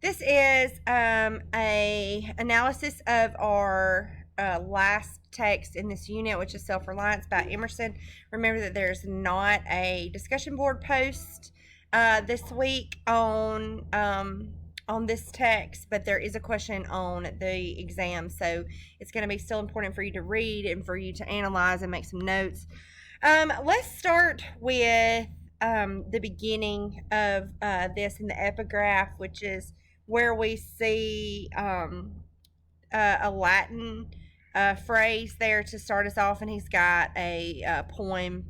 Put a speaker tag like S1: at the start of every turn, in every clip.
S1: This is a analysis of our last text in this unit, which is Self-Reliance by Emerson. Remember that there's not a discussion board post this week on this text, but there is a question on the exam, so it's going to be still important for you to read and for you to analyze and make some notes. Let's start with the beginning of this in the epigraph, which is where we see a Latin phrase there to start us off, and he's got a poem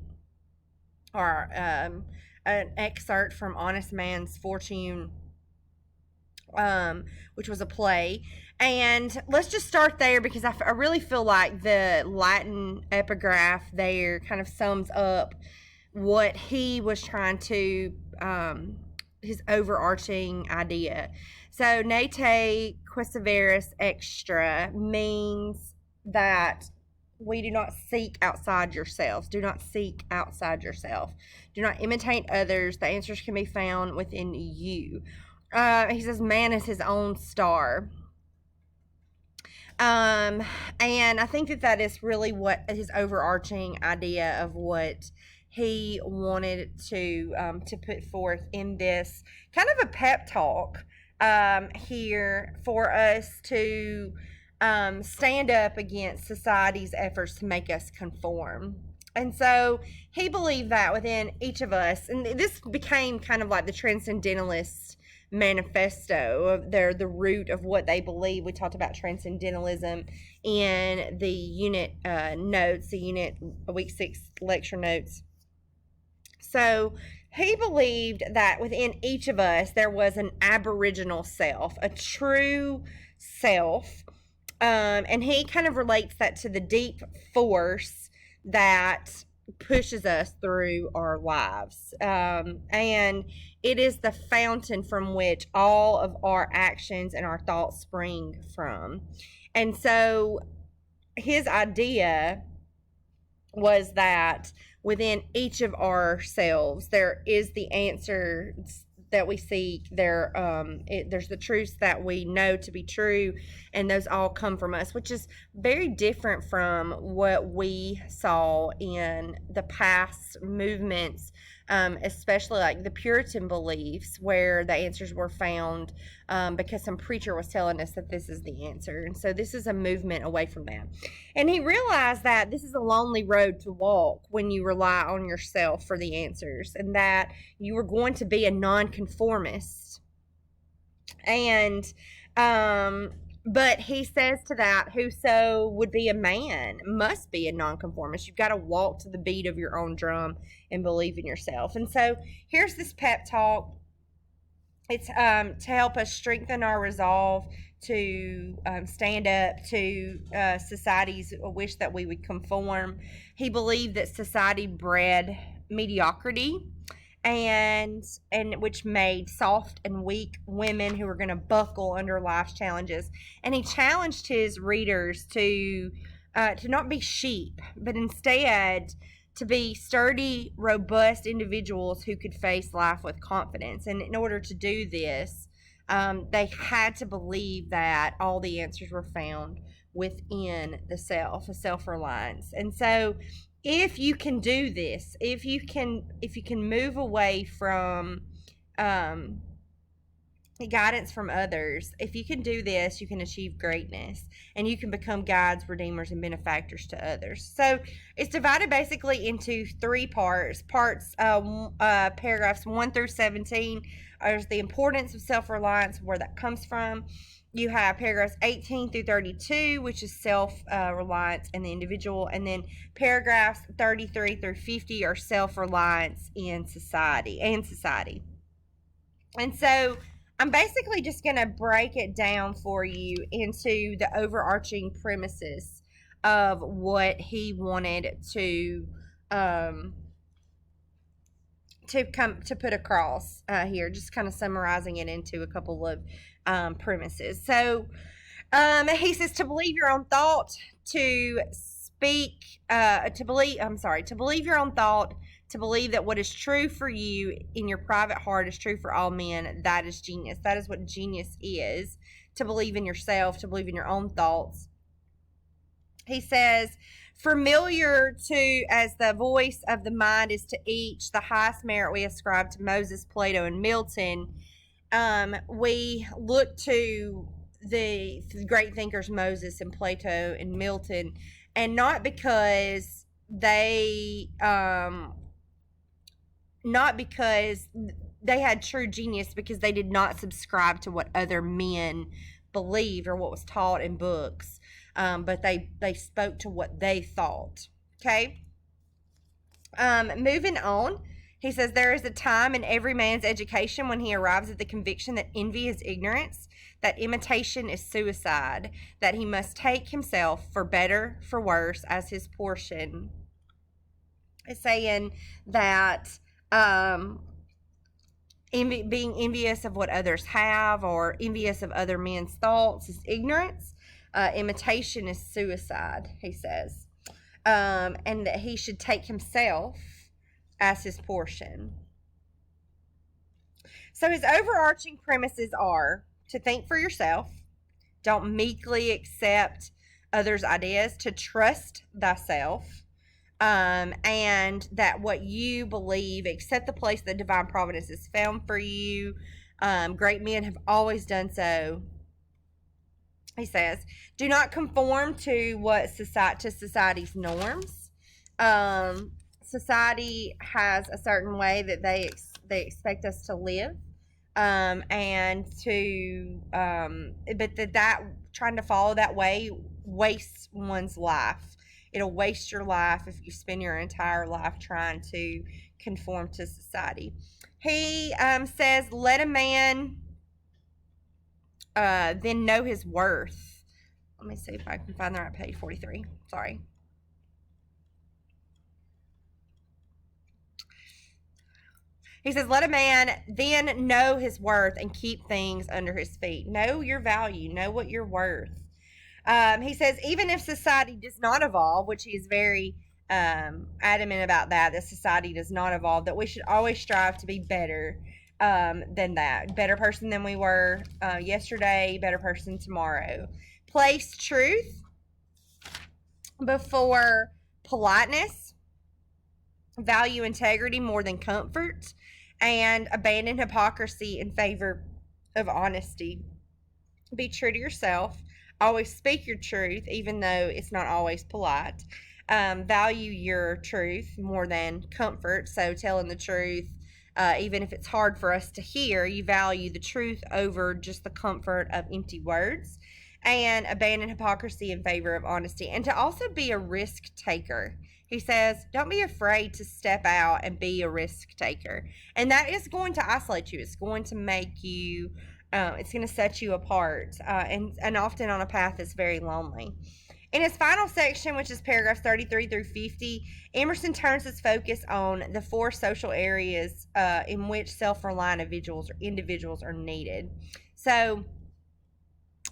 S1: or an excerpt from Honest Man's Fortune, which was a play. And let's just start there because I really feel like the Latin epigraph there kind of sums up what he was trying to, his overarching idea. So, nate quaesiveris extra means that we do not seek outside yourselves. Do not seek outside yourself. Do not imitate others. The answers can be found within you. He says man is his own star. And I think that is really what his overarching idea of what he wanted to put forth in this kind of a pep talk here for us to stand up against society's efforts to make us conform. And so he believed that within each of us, and this became kind of like the Transcendentalist manifesto. They're the root of what they believe. We talked about transcendentalism in the unit notes, the unit week 6 lecture notes. So he believed that within each of us there was an aboriginal self, a true self, and he kind of relates that to the deep force that pushes us through our lives. And it is the fountain from which all of our actions and our thoughts spring from. And so his idea was that within each of ourselves there is the answer that we seek. There's the truths that we know to be true, and those all come from us, which is very different from what we saw in the past movements, especially like the Puritan beliefs, where the answers were found because some preacher was telling us that this is the answer. And so this is a movement away from that. And he realized that this is a lonely road to walk when you rely on yourself for the answers, and that you were going to be a nonconformist. And but he says to that, whoso would be a man must be a nonconformist. You've got to walk to the beat of your own drum and believe in yourself. And so here's this pep talk. It's to help us strengthen our resolve to stand up to society's wish that we would conform. He believed that society bred mediocrity, and which made soft and weak women who were going to buckle under life's challenges. And he challenged his readers to not be sheep, but instead to be sturdy, robust individuals who could face life with confidence. And in order to do this, they had to believe that all the answers were found within the self, a self-reliance. And so if you can do this, if you can move away from guidance from others, if you can do this, you can achieve greatness, and you can become guides, redeemers, and benefactors to others. So it's divided basically into 3 parts. Paragraphs 1 through 17 is the importance of self-reliance, where that comes from. You have paragraphs 18 through 32, which is self-reliance in the individual. And then paragraphs 33 through 50 are self-reliance in society. And so I'm basically just going to break it down for you into the overarching premises of what he wanted to put across here, just kind of summarizing it into a couple of premises. So he says to believe your own thought, to believe your own thought, To believe that what is true for you in your private heart is true for all men, that is genius. That is what genius is. To believe in yourself, to believe in your own thoughts. He says, familiar to as the voice of the mind is to each the highest merit we ascribe to Moses, Plato, and Milton. We look to the great thinkers Moses and Plato and Milton, and not because they had true genius, because they did not subscribe to what other men believed or what was taught in books, but they spoke to what they thought. Okay. Moving on, he says, there is a time in every man's education when he arrives at the conviction that envy is ignorance, that imitation is suicide, that he must take himself, for better, for worse, as his portion. It's saying that being envious of what others have or envious of other men's thoughts is ignorance. Imitation is suicide, he says. And that he should take himself as his portion. So his overarching premises are to think for yourself, don't meekly accept others' ideas, to trust thyself, and that what you believe, accept the place that divine providence is found for you. Great men have always done so. He says, do not conform to society's norms. Society has a certain way that they expect us to live, and to but that trying to follow that way wastes one's life. It'll waste your life if you spend your entire life trying to conform to society. He says, let a man then know his worth. Let me see if I can find the right page. 43. Sorry. He says, let a man then know his worth and keep things under his feet. Know your value. Know what you're worth. He says, even if society does not evolve, which he is very adamant about that society does not evolve, that we should always strive to be better than that. Better person than we were yesterday, better person tomorrow. Place truth before politeness. Value integrity more than comfort. And abandon hypocrisy in favor of honesty. Be true to yourself. Always speak your truth, even though it's not always polite. Value your truth more than comfort. So telling the truth, even if it's hard for us to hear, you value the truth over just the comfort of empty words. And abandon hypocrisy in favor of honesty. And to also be a risk taker. He says, don't be afraid to step out and be a risk taker. And that is going to isolate you. It's going to make you, it's going to set you apart. And often on a path that's very lonely. In his final section, which is paragraphs 33 through 50, Emerson turns his focus on the 4 social areas in which self-reliant individuals are needed. So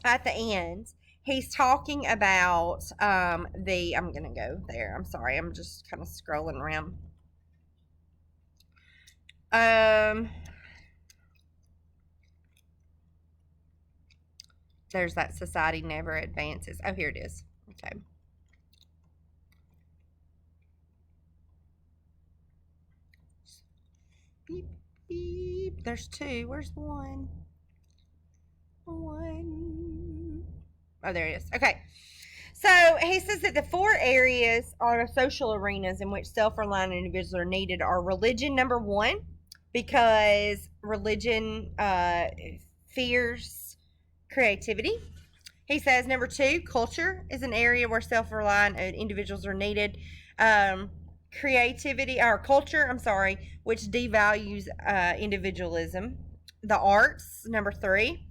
S1: at the end, he's talking about I'm going to go there. I'm sorry. I'm just kind of scrolling around. There's that society never advances. Oh, here it is. Okay. Beep, beep. There's 2. Where's the 1? 1. Oh, there it is. Okay. So he says that the 4 areas are social arenas in which self-reliant individuals are needed are religion, number 1, because religion fears creativity. He says number 2, culture is an area where self-reliant individuals are needed. Creativity, or culture, which devalues individualism. The arts, number 3.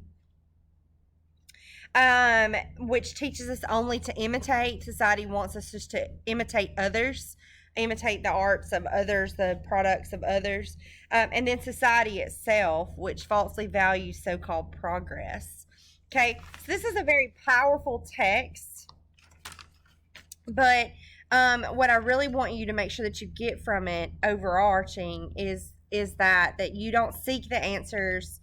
S1: Which teaches us only to imitate. Society wants us just to imitate others, imitate the arts of others, the products of others. And then society itself, which falsely values so-called progress. Okay, so this is a very powerful text, but What I really want you to make sure that you get from it, overarching, is that you don't seek the answers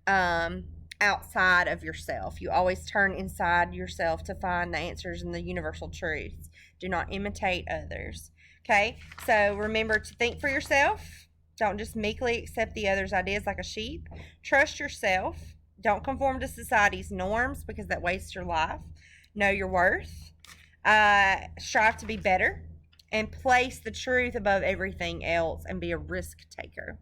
S1: outside of yourself. You always turn inside yourself to find the answers and the universal truths. Do not imitate others. Okay, so remember to think for yourself. Don't just meekly accept the other's ideas like a sheep. Trust yourself. Don't conform to society's norms because that wastes your life. Know your worth. Strive to be better. And place the truth above everything else and be a risk taker.